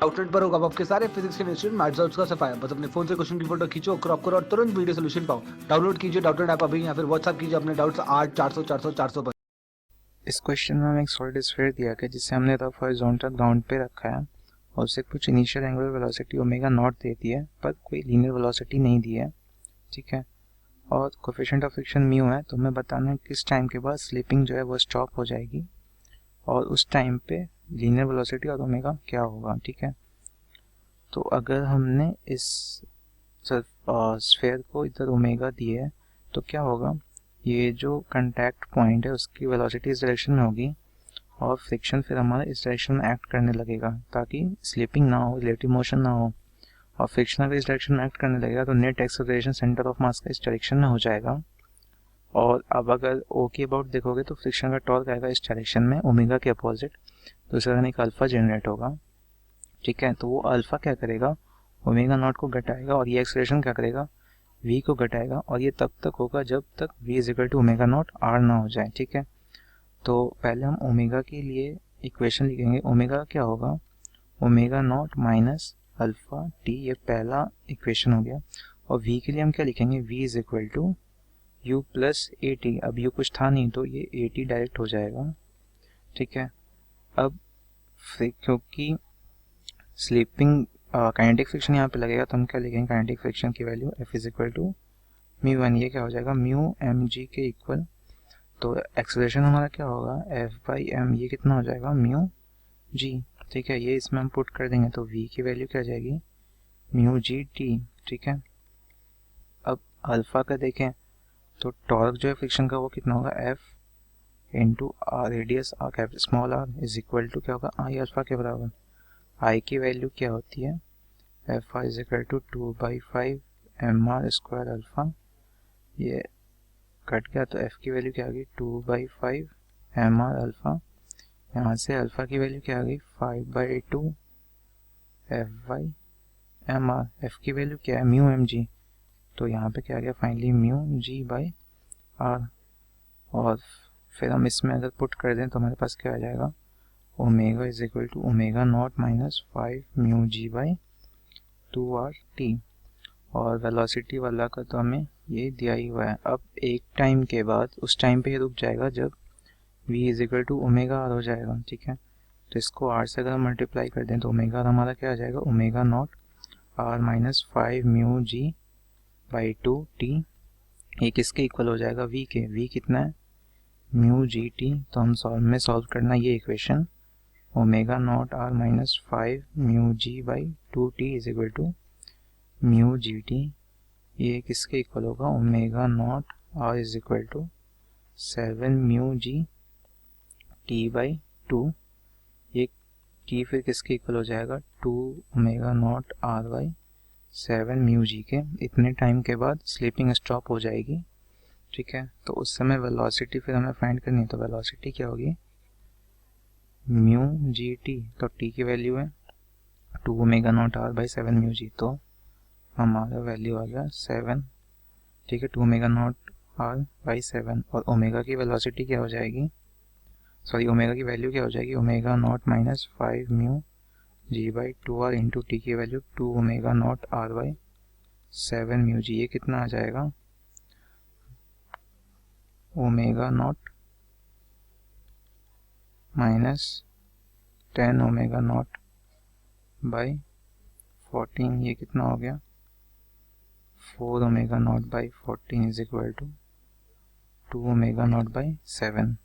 Outlet पर होगा आपके सारे फिजिक्स के इंस्टीट्यूट मैथ्स का सफाया। बस अपने फोन से क्वेश्चन की फोटो खींचो, क्रॉप करो और तुरंत वीडियो सोल्यूशन पाओ। डाउनलोड कीजिए डाउटनेट ऐप अभी या फिर व्हाट्सएप कीजिए अपने डाउट्स 8 400 400 400 पर। इस क्वेश्चन में हमें एक सॉलिड स्फीयर दिया गया जिसे हमने रफ हॉरिजॉन्टल ग्राउंड पे रखा है और उसे कुछ initial angular velocity omega naught दे दी है, पर कोई लीनियर वेलोसिटी नहीं दी है। ठीक है, और कोएफिशिएंट ऑफ फ्रिक्शन म्यू है, तो हमें बताना है किस टाइम के बाद स्लिपिंग जो है वो स्टॉप हो जाएगी और उस टाइम पे लीनियर वेलोसिटी और ओमेगा क्या होगा। ठीक है, तो अगर हमने इस स्फीयर को इधर ओमेगा दिए है तो क्या होगा, ये जो कांटेक्ट पॉइंट है उसकी वेलोसिटी इस डायरेक्शन में होगी और फ्रिक्शन फिर हमारा इस डायरेक्शन में एक्ट करने लगेगा ताकि स्लिपिंग ना हो, रिलेटिव मोशन ना हो। और फ्रिक्शन अगर इस डायरेक्शन में एक्ट करने लगेगा तो net acceleration centre of mass का इस डायरेक्शन में हो जाएगा। और अब अगर ओ के अबाउट देखोगे तो फ्रिक्शन का टॉर्क आएगा इस डायरेक्शन में ओमेगा के अपोजिट, तो इसका एक अल्फा जनरेट होगा। ठीक है, तो वो अल्फा क्या करेगा, ओमेगा नॉट को घटाएगा और ये एक्सेलरेशन क्या करेगा, वी को घटाएगा। और ये तब तक होगा जब तक V is equal to omega naught R ना हो जाए। ठीक है, तो पहले हम ओमेगा के लिए इक्वेशन लिखेंगे। ओमेगा क्या होगा, omega naught minus alpha T, ये पहला इक्वेशन हो गया। और v के लिए हम क्या लिखेंगे, v is equal to U plus A T. अब यू कुछ था नहीं तो ये ए टी डायरेक्ट हो जाएगा। ठीक है, अब क्योंकि स्लीपिंग काइनेटिक फ्रिक्शन यहाँ पे लगेगा तो हम क्या लिखेंगे, काइनेटिक फ्रिक्शन की value f is equal to mu one, ये क्या हो जाएगा म्यू एम जी के इक्वल। तो एक्सेलरेशन हमारा क्या होगा, एफ बाई एम, ये कितना हो जाएगा म्यू जी। ठीक है, ये इसमें हम पुट कर देंगे तो v की वैल्यू क्या आ जाएगी, म्यू जी टी। ठीक है, अब अल्फा का देखें तो टॉर्क जो है फ्रिक्शन का वो कितना होगा, F into R radius R small R is equal to क्या होगा, आई अल्फा के बराबर। आई की वैल्यू क्या होती है, F I is equal to 2/5 M R square alpha, ये कट गया तो एफ की वैल्यू क्या आ गई 2/5 एम आर अल्फा। यहाँ से अल्फा की वैल्यू क्या आ गई 5/2 F by M R. F की वैल्यू क्या है म्यू एम जी, तो यहाँ पे क्या आ गया finally mu G by R. और फिर हम इसमें अगर पुट कर दें तो हमारे पास क्या आ जाएगा, omega is equal to omega naught minus 5 mu G by 2 R T. और वेलोसिटी वाला का तो हमें ये दिया ही हुआ है। अब एक टाइम के बाद उस टाइम पे ये रुक जाएगा जब v is equal to omega R हो जाएगा। ठीक है, तो इसको r से अगर हम मल्टीप्लाई कर दें तो ओमेगा हमारा क्या आ जाएगा, omega naught R minus 5 mu G by 2 T. ये किसके इक्वल हो जाएगा, v के। v कितना है म्यू जी टी, तो हम सॉल्व करना ये equation, omega naught R minus 5 mu G by 2 T is equal to mu G T. ये किसके इक्वल होगा, omega naught R is equal to 7 mu G T by 2। ये टी फिर किसके इक्वल हो जाएगा, 2 omega naught R by 7 mu G के। इतने टाइम के बाद स्लीपिंग स्टॉप हो जाएगी। ठीक है, तो उस समय वेलोसिटी फिर हमें फाइंड करनी है, तो वेलोसिटी क्या होगी म्यू जी टी, तो टी की वैल्यू है 2 omega naught R by 7 mu G, तो हमारा वैल्यू आ गया 7। ठीक है, 2 ओमेगा नॉट आर बाई 7। और ओमेगा की वेलोसिटी क्या हो जाएगी, सॉरी ओमेगा की वैल्यू क्या हो जाएगी, omega naught minus 5 mu G by 2 R into T की value 2 omega naught R by 7 mu G. ये कितना आ जाएगा, omega naught minus 10 omega naught by 14, ये कितना हो गया 4 omega naught by 14 is equal to 2 omega naught by 7।